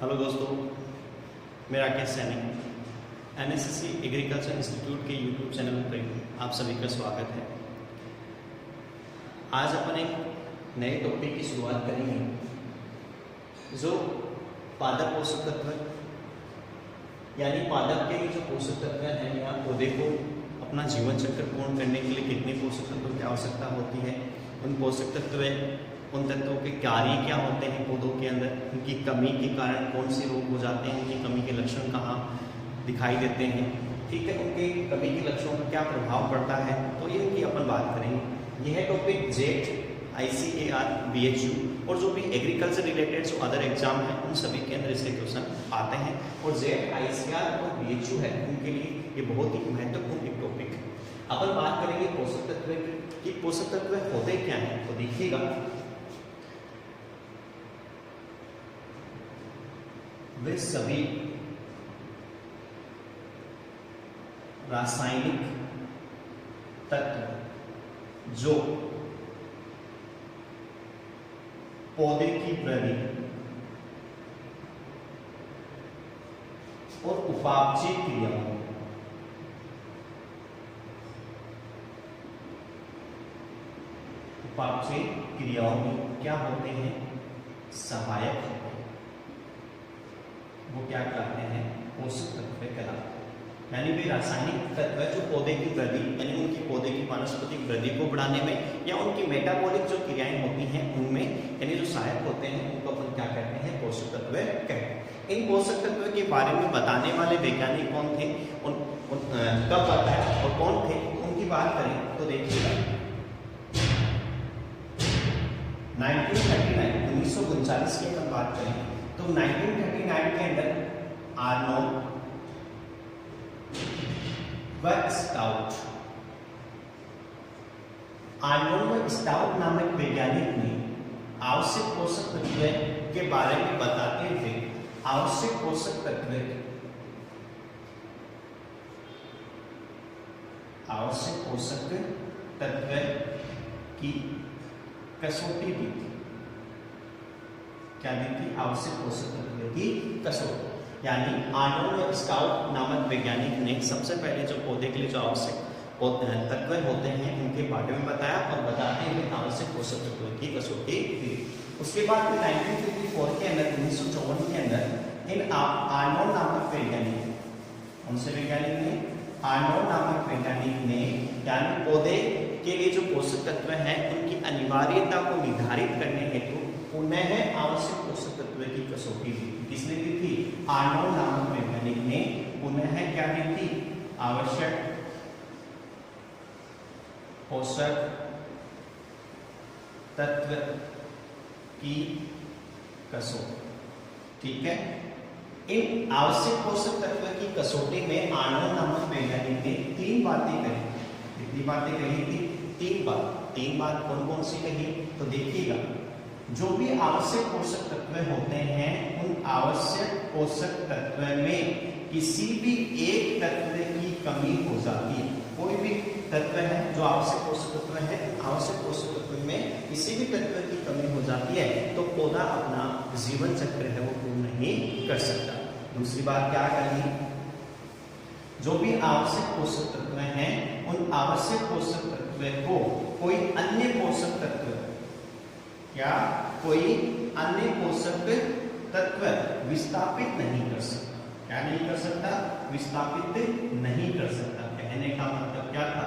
Hello दोस्तों, मैं Rakesh Saini NSSC agriculture institute के यूट्यूब चैनल पर आप सभी का स्वागत है। आज अपन एक नए टॉपिक की शुरुआत करेंगे जो पादप पोषक तत्व यानी पादप के जो पोषक तत्व हैं या पौधे को अपना जीवन चक्र पूर्ण करने के लिए कितने पोषक तत्वों की आवश्यकता होती है, उन पोषक तत्व उन तत्वों के कार्य क्या होते हैं पौधों के अंदर, उनकी कमी के कारण कौन से रोग हो जाते हैं, उनकी कमी के लक्षण कहाँ दिखाई देते हैं, ठीक है, उनके कमी के लक्षणों का क्या प्रभाव पड़ता है, तो इनकी अपन बात करेंगे। यह टॉपिक जेट ICAR BHU और जो भी एग्रीकल्चर रिलेटेड जो अदर एग्जाम है उन सभी के अंदर इसके क्वेश्चन आते हैं और जेट ICAR और BHU है उनके लिए ये बहुत ही महत्वपूर्ण एक टॉपिक है। अपन बात करेंगे पोषक तत्व की। पोषक तत्व होते क्या हैं, तो देखिएगा वे सभी रासायनिक तत्व जो पौधे की वृद्धि और उपापचय क्रियाओं में क्या होते हैं, सहायक होते हैं, वो क्या कहलाते हैं, पोषक तत्व कहलाते हैं। यानी वे रासायनिक तत्व जो पौधे की वृद्धि यानी उनकी पौधे की वानस्पतिक वृद्धि को बढ़ाने में या उनकी मेटाबॉलिक जो क्रियाएं होती हैं उनमें यानी जो सहायक होते हैं उनको अपन क्या कहते हैं, पोषक तत्व कहते हैं। इन पोषक तत्व के बारे में बताने वाले वैज्ञानिक कौन थे, कब बताया और कौन थे, उनकी बात करें तो देखिएगा 1939 की अपन बात करें तो 1939 के अंदर आर्नोल्ड स्टाउट नामक वैज्ञानिक ने आवश्यक पोषक तत्व के बारे में बताते हुए आवश्यक पोषक तत्व की कसौटी दी थी। क्या दी थी, आवश्यक पोषक तत्व की कसौटी। यानी आर्नोल्ड स्टाउट नामक वैज्ञानिक ने सबसे पहले जो पौधे के लिए जो आवश्यक तत्व होते हैं उनके बारे में बताया और बताते हुए आवश्यक पोषक तत्वों की कसौटी दी। उसके बाद में 1954 के अंदर 1954 के अंदर इन आर्नोल्ड नामक वैज्ञानिक उनसे वैज्ञानिक ने आर्नोल्ड नामक वैज्ञानिक ने यानी पौधे के लिए जो पोषक तत्व हैं उनकी अनिवार्यता को निर्धारित करने हेतु पुनः आवश्यक पोषक तत्व की कसौटी दी। किसने दी थी, आर्नोल्ड नामक वैज्ञानिक ने पुनः क्या दी थी, आवश्यक पोषक तत्व की कसौटी। ठीक है, इन आवश्यक पोषक तत्व की कसौटी में आर्नोल्ड नामक वैज्ञानिक ने तीन बातें कही। कितनी बातें कही थी, तीन बात कौन कौन सी कही, तो देखिएगा जो भी आवश्यक पोषक तत्व होते हैं उन आवश्यक पोषक तत्व में किसी भी एक तत्व की कमी हो जाती है। कोई भी तत्व है जो आवश्यक पोषक तत्व है, आवश्यक पोषक तत्व में किसी भी तत्व की कमी हो जाती है तो पौधा अपना जीवन चक्र है वो पूर्ण नहीं कर सकता। दूसरी बात क्या करनी, जो भी आवश्यक पोषक तत्व हैं उन आवश्यक पोषक तत्व को कोई अन्य पोषक तत्व या कोई अन्य पोषक तत्व विस्थापित नहीं कर सकता। क्या नहीं कर सकता, विस्थापित नहीं कर सकता। कहने का मतलब क्या था,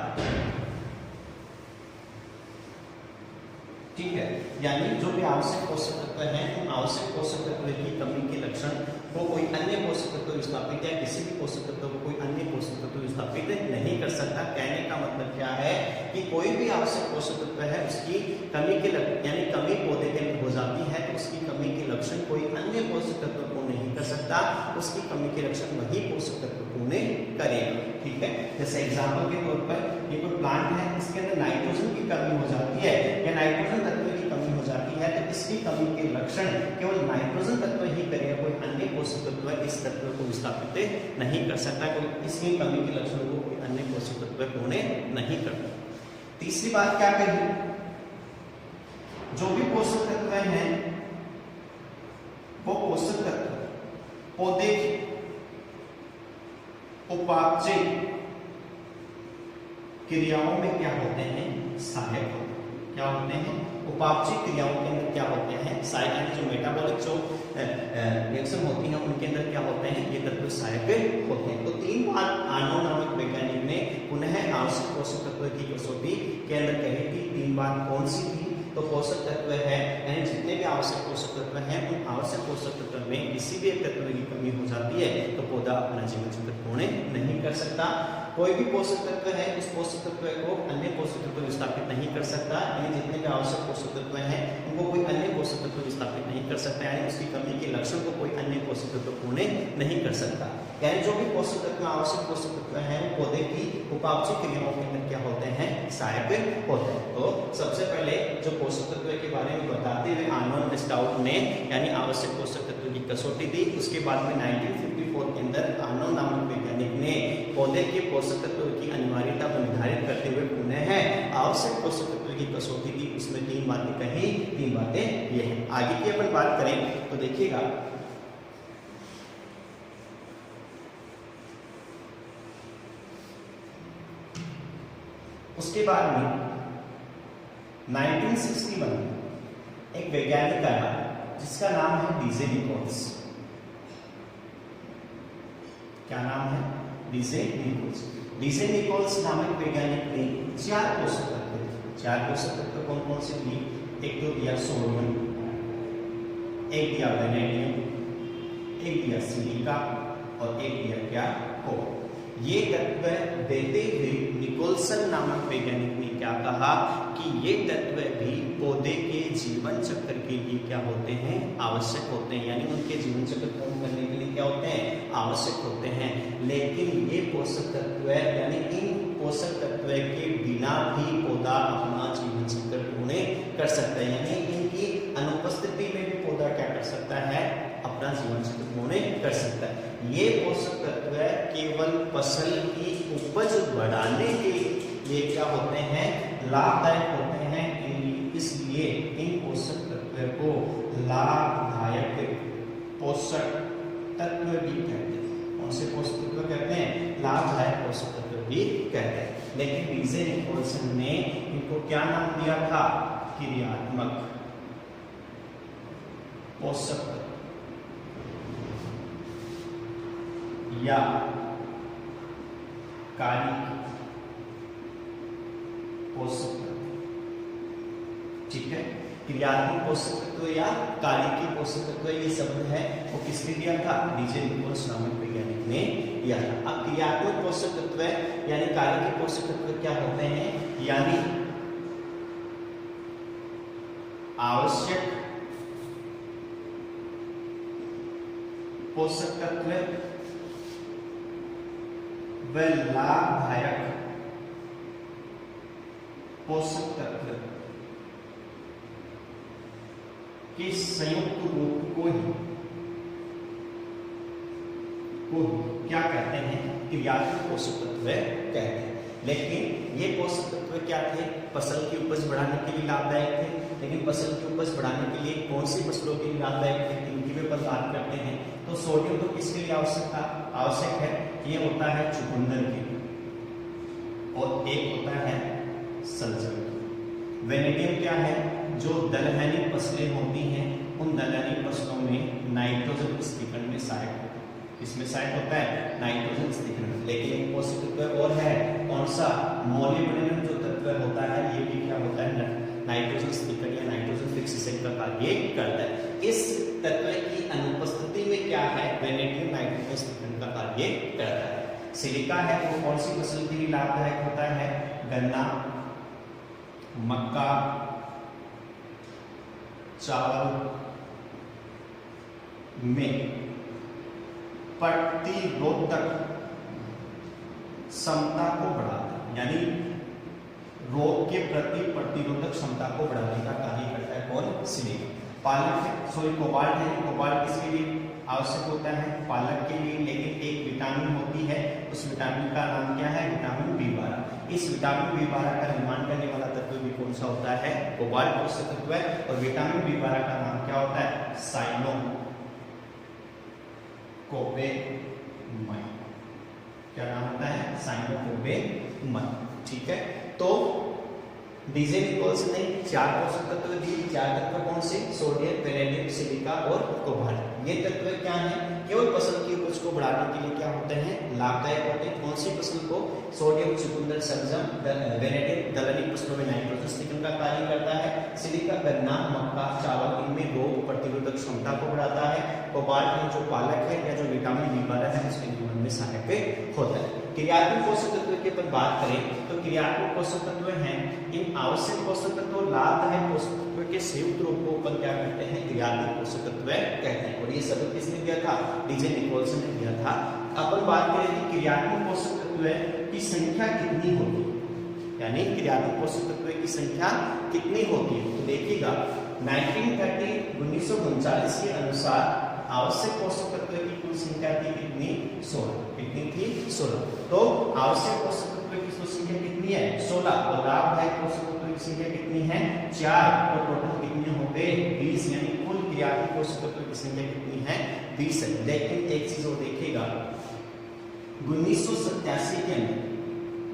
ठीक है, यानी जो भी आवश्यक पोषक तत्व हैं उन आवश्यक पोषक तत्व की कमी के लक्षण को कोई अन्य पोषक तत्व विस्थापित या किसी भी पोषक तत्व को कोई अन्य पोषक तत्व विस्थापित नहीं कर सकता। कहने का मतलब क्या है कि कोई भी आवश्यक पोषक तत्व है उसकी कमी के यानी कमी पौधे के अंदर हो जाती है तो उसकी कमी के लक्षण कोई अन्य पोषक तत्व को नहीं कर सकता, उसकी कमी के लक्षण वही पोषक तत्व पूर्ण करेगा। ठीक है, जैसे एग्जाम्पल के तौर पर ये कोई प्लांट है, इसके अंदर नाइट्रोजन की कमी हो जाती है या नाइट्रोजन तत्व की कमी हो जाती है तो इसकी कमी के लक्षण केवल नाइट्रोजन तत्व ही करेगा, कोई अन्य पोषक तत्व इस तत्व को विस्थापित नहीं कर सकता, कोई इसकी कमी के लक्षण को कोई अन्य पोषक तत्व पूर्ण नहीं करता। तीसरी बात क्या कही, जो भी पोषक तत्व हैं वो पोषक तत्व पौधे उपापचय क्रियाओं में क्या होते हैं, सहायक होते हैं। क्या होते हैं, उपापचय क्रियाओं के अंदर क्या होते हैं, सहायक, यानी जो मेटाबॉलिक जो रिएक्शन होती हैं उनके अंदर क्या होते हैं, ये तत्व सहायक होते हैं। तो 3 बार आर्नो नामक वैज्ञानिक ने पुनः आवश्यक पोषक तत्व की कसौटी के अंदर कही कि 3 बार कौन सी थी, तो पोषक तत्व है, यानी जितने भी आवश्यक पोषक तत्व हैं उन आवश्यक पोषक तत्व में किसी भी एक तत्व की कमी हो जाती है तो पौधा अपना जीवन चक्र पूर्ण नहीं कर सकता। कोई भी पोषक तत्व है उस पोषक तत्व को अन्य पोषक तत्व विस्थापित नहीं कर सकता, यानी जितने भी आवश्यक पोषक तत्व हैं उनको कोई अन्य पोषक तत्व विस्थापित नहीं कर सकता, यानी उसकी कमी के लक्षण को कोई अन्य पोषक तत्व पूर्ण नहीं कर सकता। यानी जो भी पोषक तत्व आवश्यक पोषक तत्व हैं पौधे की उपापचय क्रियाओं के अंदर क्या होते हैं, सहायक होते हैं। तो सबसे पहले जो पोषक तत्व के बारे में बताते हुए आर्नोल्ड स्टाउट ने यानी आवश्यक पोषक तत्व की कसौटी दी। उसके बाद में 1954 के अंदर आर्नोल्ड नामक वैज्ञानिक ने पौधे के पोषक तत्व की अनिवार्यता को निर्धारित करते हुए पुनः आवश्यक पोषक तत्व की कसौटी दी। उसमें 3 बातें कही, 3 बातें ये हैं। आगे की अपन बात करें तो देखिएगा, उसके बाद में 1961 एक वैज्ञानिक आया जिसका नाम है डीजे निकोल्स। क्या नाम है, डीजे निकोल्स। डीजे निकोल्स नामक वैज्ञानिक ने 4 पोषक तत्व दिए। 4 पोषक तत्व कौन कौन से दिए, एक तो दिया सोडियम, एक दिया वेनेडियम, एक दिया सिलिका और एक दिया क्या, कोबाल्ट। ये तत्व देते हुए निकोल्सन नामक वैज्ञानिक ने क्या कहा कि ये तत्व भी पौधे के जीवन चक्र के लिए क्या होते हैं, आवश्यक होते हैं, यानी उनके जीवन चक्र पूर्ण करने के लिए क्या होते हैं, आवश्यक होते हैं। लेकिन ये पोषक तत्व यानी इन पोषक तत्व के बिना भी पौधा अपना जीवन चक्र पूर्ण कर सकता है, यानी इनकी अनुपस्थिति में भी पौधा क्या कर सकता है, अपना जीवन चक्र पूर्ण कर सकता है। ये पोषक तत्व केवल फसल की उपज बढ़ाने के लिए क्या होते हैं, लाभदायक होते हैं। इसलिए इन पोषक तत्व को लाभदायक पोषक तत्व भी कहते हैं। कौन से पोषक तत्व कहते हैं, लाभदायक पोषक तत्व भी कहते हैं। लेकिन डीजे निकोल्सन ने इनको क्या नाम दिया था, क्रियात्मक पोषक तत्व या कार्य पोषक तत्व। ठीक है, क्रियात्मक पोषक तत्व या कार्य पोषक तत्व ये शब्द है वो किसने दिया था, डीजे निकोल्स नामक वैज्ञानिक ने दिया था। अब क्रियात्मक पोषक तत्व यानी कार्य पोषक तत्व क्या होते हैं, यानी आवश्यक पोषक तत्व व लाभदायक पोषक तत्व के संयुक्त रूप को ही क्या कहते हैं, क्रियात्मक पोषक तत्व कहते हैं। लेकिन ये पोषक तत्व क्या थे, फसल की उपज बढ़ाने के लिए लाभदायक थे। लेकिन फसल की उपज बढ़ाने के लिए कौन सी फसलों के लिए लाभदायक थे, इनकी भी अपन बात करते हैं। तो सोडियम तो किसके लिए आवश्यक है, ये होता है चुकंदर के लिए, और एक होता है सलजम। वेनेडियम क्या है, जो दलहनी फसलें होती हैं उन दलहनी फसलों में नाइट्रोजन स्थिरीकरण में सहायक होता है। इसमें सहायक होता है नाइट्रोजन स्थिरीकरण। लेकिन एक पोषक तत्व और है, कौन सा, मोलिब्डेनम जो तत्व होता है ये भी क्या होता है, नाइट्रोजन स्थिरीकरण या नाइट्रोजन फिक्सेशन का कार्य करता है। इस तत्व की अनुपस्थिति में क्या है, वेनेडियम नाइट्रोजन स्थिरीकरण का कार्य करता है। सिलिका है वो कौन सी फसल के लिए लाभदायक होता है, गन्ना, मक्का, चावल में प्रतिरोधक क्षमता को बढ़ाता है, यानी रोग के प्रति प्रतिरोधक क्षमता को बढ़ाने का कार्य करता है कौन, सिलिका। पालक कोबाल्ट है, कोबाल्ट किसके लिए आवश्यक होता है, पालक के लिए। लेकिन एक विटामिन होती है, उस विटामिन का नाम क्या है, विटामिन B12। इस विटामिन B12 का निर्माण करने वाला तत्व भी कौन सा होता है, कोबाल्ट पोषक तत्व है। और विटामिन B12 का नाम क्या होता है, साइनो साइनोकोबेमय, क्या नाम होता है? साइनोकोबेमय। ठीक है, तो डीजे निकोल्स ने 4 पोषक तत्व दिए। 4 तत्व कौन से? सोडियम, वेनेडियम, सिलिका और कोबाल्ट। ये तत्व क्या है? केवल फसल की उपज को बढ़ाने के लिए क्या होते हैं? लाभदायक होते हैं। कौन सी फसल को? सोडियम, चुकंदर, शलजम, वेनेडियम दलहनी फसलों में नाइट्रोजन स्थिरीकरण का कार्य करता है। सिलिका गन्ना, मक्का, चावल, इनमें रोग प्रतिरोधक क्षमता को बढ़ाता है। कोबाल्ट है जो पालक है या जो विटामिन बी12 है उसके जीवन में सहायक होता है। क्रियात्मक पोषक तत्व की अपन बात करें तो क्रियात्मक पोषक तत्व हैं इन आवश्यक पोषक तत्व, लाभदायक पोषक तत्व के संयुक्त रूप को अपन क्या कहते हैं? क्रियात्मक पोषक तत्व कहते हैं। और ये शब्द किसने दिया था? डीजे निकोल्स ने दिया था। अपन बात करें कि क्रियात्मक पोषक तत्व की संख्या कितनी होती है, यानी क्रियात्मक पोषक तत्व की संख्या कितनी होती है? तो देखिएगा 1939 के अनुसार आवश्यक पोषक तत्व की कुल संख्या थी कितनी? 16। कितनी थी? 16। तो आवश्यक पोषक तत्व की कुल संख्या कितनी है? 16। और लाभदायक पोषक तत्व की संख्या कितनी है? 4। तो टोटल कितने हो गए? 20। यानी कुल क्रियात्मक पोषक तत्व की संख्या कितनी है? 20 है। लेकिन एक चीज और देखिएगा 1987 के अंदर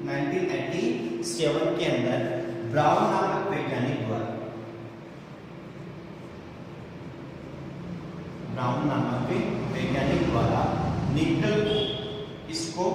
1987 के अंदर ब्राउन नामक वैज्ञानिक द्वारा निकल को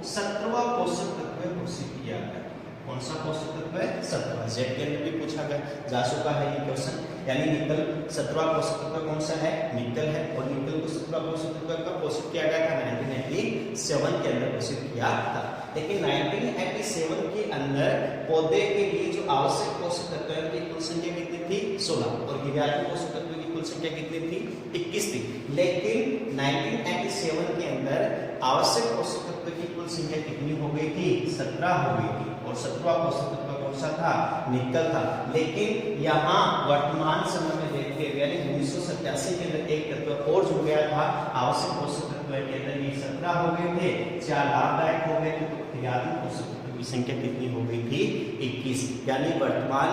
17वां पोषक तत्व घोषित किया गया। कौन सा पोषक तत्व है? 17वां। जेड के अंदर भी पूछा गया, जा चुका है ये क्वेश्चन। यानी निकल 17वां पोषक तत्व कौन सा है? निकल है। और निकल को 17वां पोषक तत्व कब घोषित किया गया था? 1987 के अंदर घोषित किया था। लेकिन 1987 के अंदर पौधे के लिए जो आवश्यक पोषक तत्व है उनकी कुल संख्या कितनी थी? 16। और क्रियात्मक पोषक तत्व की कुल संख्या कितनी थी? 21 थी। लेकिन 1987 के अंदर आवश्यक पोषक तत्व की कुल संख्या कितनी हो गई थी? 17 हो गई थी। और 17वां पोषक तत्व कौन सा था? निकल था। लेकिन यहाँ वर्तमान समय में देखते हुए यानी 1987 के अंदर एक तत्व और जुड़ गया था आवश्यक पोषक तत्व के अंदर, ये 17 हो गए थे, 4 लाभदायक हो गए थे। तो क्रियात्मक पोषक तत्व की संख्या कितनी हो गई थी? 21। यानी वर्तमान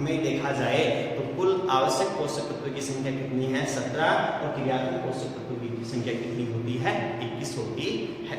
में देखा जाए तो कुल आवश्यक पोषक तत्व की संख्या कितनी है? 17। और क्रियात्मक पोषक तत्व की संख्या कितनी होती है? 21 होती है।